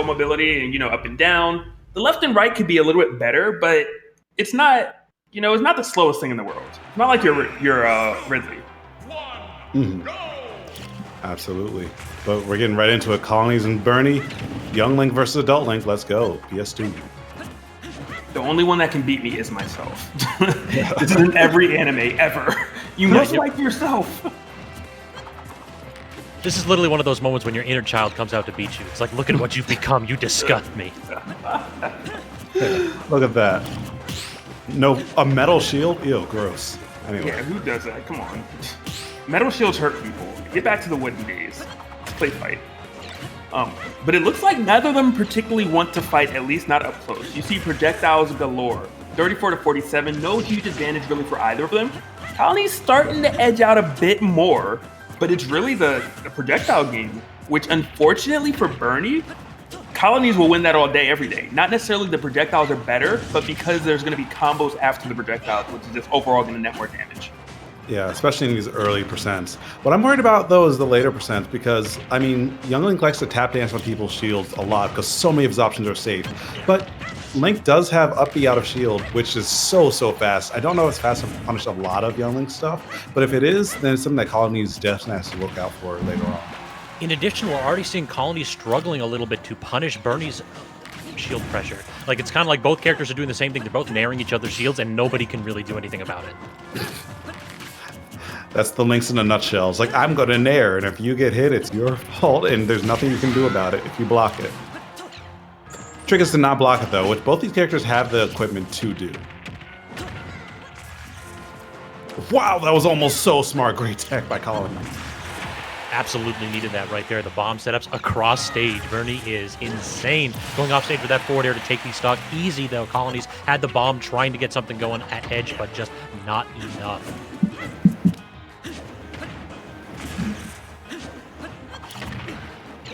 foot mobility and, up and down. The left and right could be a little bit better, but it's not, it's not the slowest thing in the world. It's not like you're Ridley. Mm-hmm. Absolutely. But we're getting right into it. Colonies and Bernie. Young Link versus Adult Link. Let's go. PS2. The only one that can beat me is myself. This is in every anime ever. You must like yourself. This is literally one of those moments when your inner child comes out to beat you. It's like, look at what you've become. You disgust me. Look at that. No, a metal shield? Ew, gross. Anyway. Yeah, who does that? Come on. Metal shields hurt people. Get back to the wooden days. Let's play fight. But it looks like neither of them particularly want to fight, at least not up close. You see projectiles galore. 34 to 47, no huge advantage really for either of them. Colony's starting to edge out a bit more, but it's really the projectile game, which unfortunately for Bernie, Colonies will win that all day, every day. Not necessarily the projectiles are better, but because there's going to be combos after the projectiles, which is just overall going to net more damage. Yeah, especially in these early percents. What I'm worried about, though, is the later percents, because, Young Link likes to tap dance on people's shields a lot, because so many of his options are safe. But Link does have up B out of shield, which is so fast. I don't know if it's fast to punish a lot of Young Link stuff, but if it is, then it's something that Colonies definitely has to look out for later on. In addition, we're already seeing Colonies struggling a little bit to punish Bernie's shield pressure. Like, it's kind of like both characters are doing the same thing. They're both nairing each other's shields, and nobody can really do anything about it. That's the Links in a nutshell. It's like, I'm going to nair, and if you get hit, it's your fault, and there's nothing you can do about it if you block it. Trick is to not block it, though, which both these characters have the equipment to do. Wow, that was almost so smart. Great tech by Colony. Absolutely needed that right there. The bomb setups across stage. Bernie is insane. Going off stage with that forward air to take these stock. Easy, though. Colonies had the bomb trying to get something going at edge, but just not enough.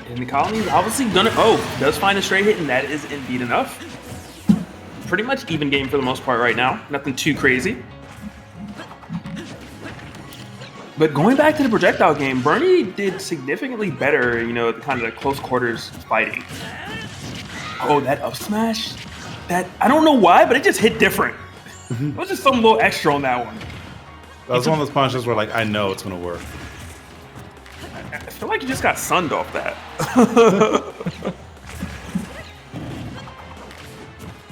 And the Colonies obviously does find a straight hit, and that is indeed enough. Pretty much even game for the most part right now. Nothing too crazy. But going back to the projectile game, Bernie did significantly better, kind of the close quarters fighting. Oh, that up smash? That, I don't know why, but it just hit different. It was just some little extra on that one. That was one of those punches where, I know it's going to work. I feel like you just got sunned off that.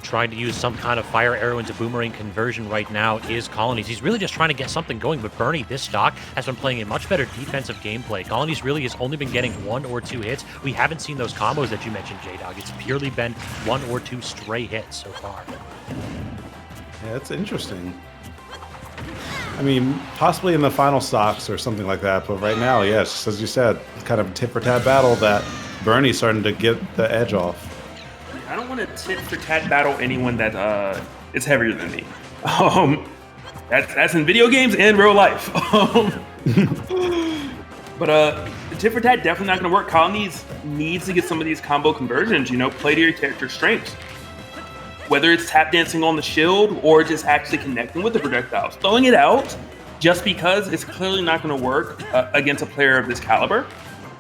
Trying to use some kind of fire arrow into boomerang conversion right now is Colonies. He's really just trying to get something going, but Bernie, this stock, has been playing a much better defensive gameplay. Colonies really has only been getting 1 or 2 hits. We haven't seen those combos that you mentioned, J-Dog. It's purely been 1 or 2 stray hits so far. Yeah, that's interesting. Possibly in the final stocks or something like that, but right now, yes, as you said, it's kind of a tit-for-tat battle that Bernie's starting to get the edge off. I don't want to tit-for-tat battle anyone that is heavier than me. That's in video games and real life. But tit-for-tat definitely not going to work. Colonies needs to get some of these combo conversions, play to your character's strengths. Whether it's tap dancing on the shield or just actually connecting with the projectiles. Throwing it out just because it's clearly not going to work against a player of this caliber.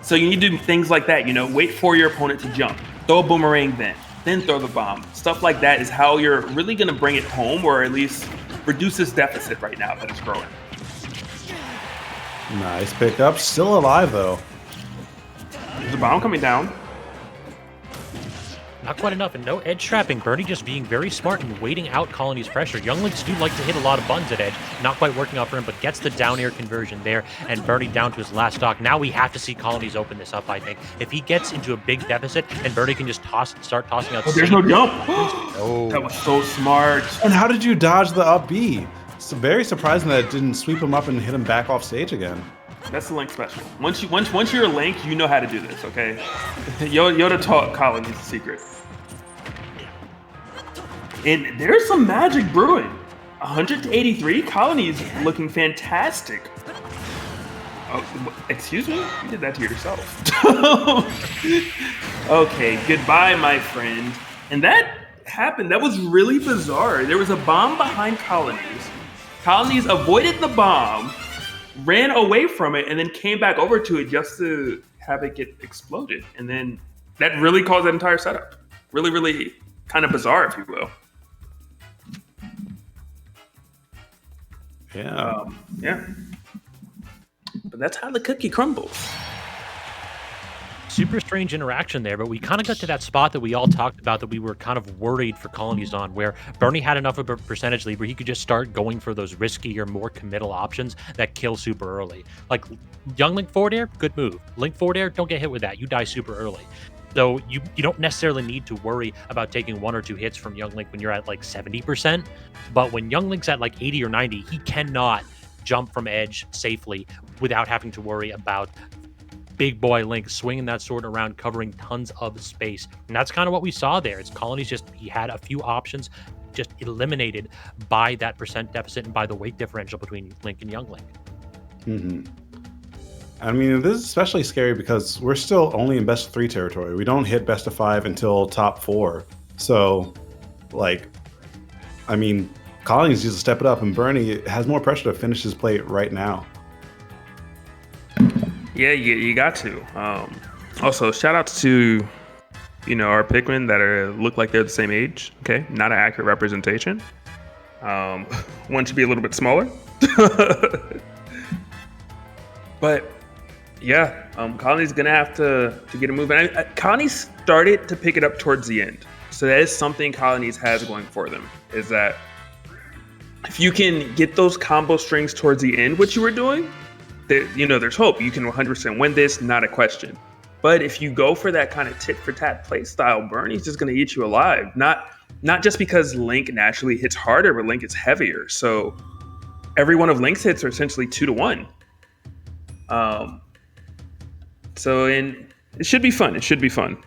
So you need to do things like that, wait for your opponent to jump. Throw a boomerang then throw the bomb. Stuff like that is how you're really going to bring it home, or at least reduce this deficit right now that is growing. Nice pickup. Still alive, though. There's a bomb coming down. Not quite enough, and no edge trapping. Bernie just being very smart and waiting out Colony's pressure. Young Links do like to hit a lot of buttons at edge. Not quite working out for him, but gets the down air conversion there, and Bernie down to his last stock. Now we have to see Colonies open this up, I think. If he gets into a big deficit, and Bernie can just start tossing out... Oh, there's no jump! Oh. That was so smart. And how did you dodge the up B? It's very surprising that it didn't sweep him up and hit him back off stage again. That's the Link special. Once you're a Link, you know how to do this, okay? Yoda taught Colonies the secret. And there's some magic brewing. 100 to 83, Colonies looking fantastic. Oh, excuse me? You did that to yourself. Okay, goodbye, my friend. And that happened. That was really bizarre. There was a bomb behind Colonies. Colonies avoided the bomb, ran away from it, and then came back over to it just to have it get exploded. And then that really caused that entire setup. Really, really kind of bizarre, if you will. Yeah. Yeah. But that's how the cookie crumbles. Super strange interaction there, but we kind of got to that spot that we all talked about that we were kind of worried for colonies on, where Bernie had enough of a percentage lead where he could just start going for those riskier, more committal options that kill super early. Like young Link forward air, good move. Link forward air, don't get hit with that. You die super early. So you don't necessarily need to worry about taking 1 or 2 hits from Young Link when you're at like 70%. But when Young Link's at like 80 or 90, he cannot jump from edge safely without having to worry about big boy Link swinging that sword around, covering tons of space. And that's kind of what we saw there. It's colonies he had a few options just eliminated by that percent deficit and by the weight differential between Link and Young Link. Mm-hmm. I mean, this is especially scary because we're still only in best of 3 territory. We don't hit best of 5 until top 4. So, like, I mean, colonies needs to step it up, and Bernie has more pressure to finish his plate right now. Yeah, you got to. Also, shout outs to, our Pikmin that look like they're the same age. Okay, not an accurate representation. One should be a little bit smaller. But yeah, Colony's gonna have to get a move. And Colony started to pick it up towards the end, so that is something Colonies has going for them. Is that if you can get those combo strings towards the end, what you were doing, there's hope. You can 100% win this, not a question. But if you go for that kind of tit for tat play style, Bernie's just going to eat you alive. Not just because Link naturally hits harder, but Link is heavier. So every one of Link's hits are essentially 2-to-1. It should be fun. It should be fun.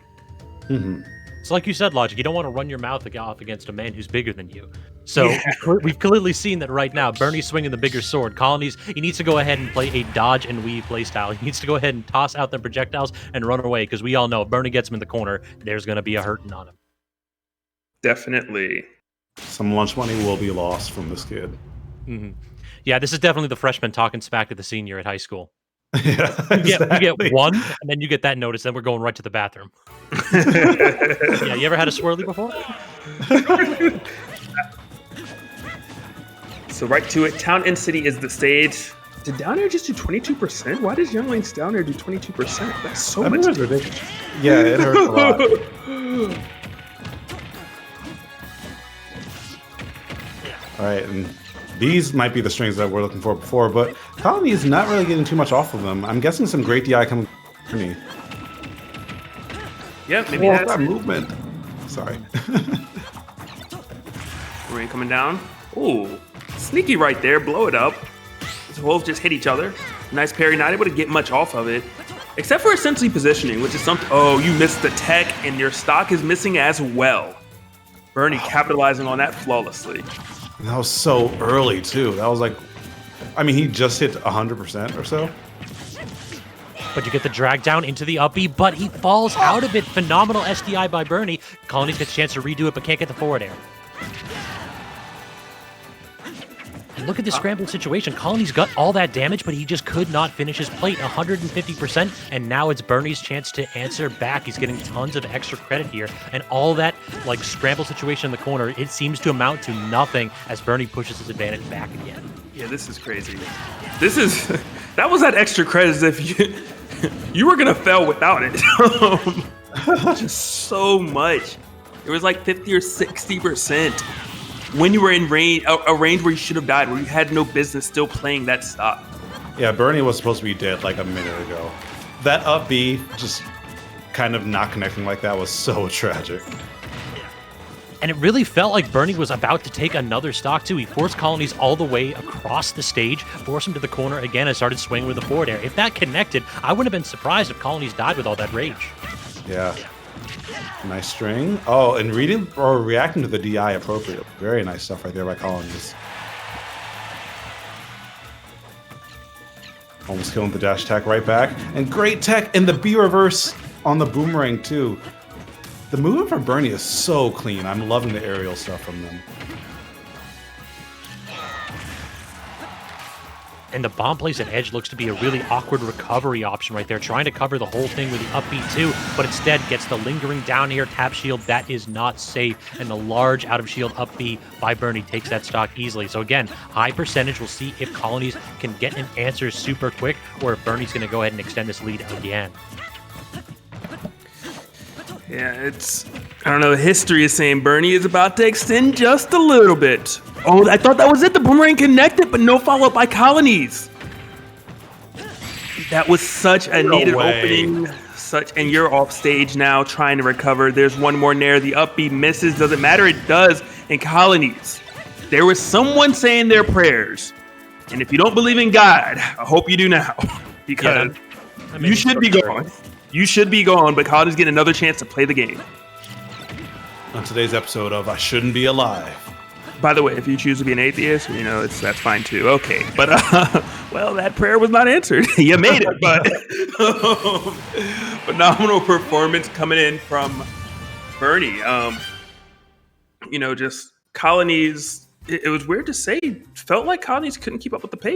Mm-hmm. It's like you said, Logic. You don't want to run your mouth off against a man who's bigger than you. So we've clearly seen that right now. Bernie's swinging the bigger sword. Colonies, he needs to go ahead and play a dodge and weave playstyle. He needs to go ahead and toss out the projectiles and run away, because we all know if Bernie gets him in the corner, there's going to be a hurting on him. Definitely. Some lunch money will be lost from this kid. Mm-hmm. Yeah, this is definitely the freshman talking smack to the senior at high school. Yeah, exactly. You get one, and then you get that notice, then we're going right to the bathroom. Yeah, you ever had a swirly before? So right to it. Town and City is the stage. Did Down Air just do 22%? Why does Young Link's Down Air do 22%? That's so much. That's ridiculous. Yeah, it hurts a lot. All right, and these might be the strings that we're looking for before, but Colony is not really getting too much off of them. I'm guessing some great DI coming for me. Yeah, maybe that's that movement. Sorry. Rain coming down. Ooh, sneaky right there. Blow it up. The wolves just hit each other. Nice parry. Not able to get much off of it, except for essentially positioning, which is something. Oh, you missed the tech, and your stock is missing as well. Bernie capitalizing on that flawlessly. That was so early, too. That was like, I mean, he just hit 100% or so. But you get the drag down into the up B, but he falls out of it. Phenomenal SDI by Bernie. Colonies gets a chance to redo it, but can't get the forward air. And look at this scrambled situation. Colony's got all that damage, but he just could not finish his plate. 150%, and now it's Bernie's chance to answer back. He's getting tons of extra credit here, and all that like scramble situation in the corner, it seems to amount to nothing as Bernie pushes his advantage back again. Yeah, this is crazy. That was that extra credit as if you were gonna fail without it. Just so much. It was like 50 or 60%. When you were in range, a range where you should have died, where you had no business still playing that stock. Yeah, Bernie was supposed to be dead like a minute ago. That up B just kind of not connecting like that was so tragic. And it really felt like Bernie was about to take another stock, too. He forced Colonies all the way across the stage, forced him to the corner again, and started swinging with the forward air. If that connected, I wouldn't have been surprised if Colonies died with all that rage. Yeah. Nice string. Oh, and reading or reacting to the DI appropriately. Very nice stuff right there by Colonies. Almost killing the dash attack right back. And great tech in the B reverse on the boomerang, too. The movement from Bernie is so clean. I'm loving the aerial stuff from them. And the bomb place at edge looks to be a really awkward recovery option right there, trying to cover the whole thing with the up B too, but instead gets the lingering down air tap shield. That is not safe, and the large out of shield up B by Bernie takes that stock easily. So again, high percentage. We'll see if Colonies can get an answer super quick, or if Bernie's going to go ahead and extend this lead again. Yeah, I don't know, history is saying Bernie is about to extend just a little bit. Oh, I thought that was it. The boomerang connected, but no follow-up by Colonies. That was such a needed opening. And you're off stage now trying to recover. There's one more nair. The up B misses. Doesn't matter. It does. And Colonies, there was someone saying their prayers. And if you don't believe in God, I hope you do now. Because you should be gone. You should be gone, but Colonies get another chance to play the game. On today's episode of I Shouldn't Be Alive. By the way, if you choose to be an atheist, that's fine too. Okay, but well, that prayer was not answered. You made it, but phenomenal performance coming in from Bernie. Just Colonies. It was weird to say. Felt like Colonies couldn't keep up with the pace.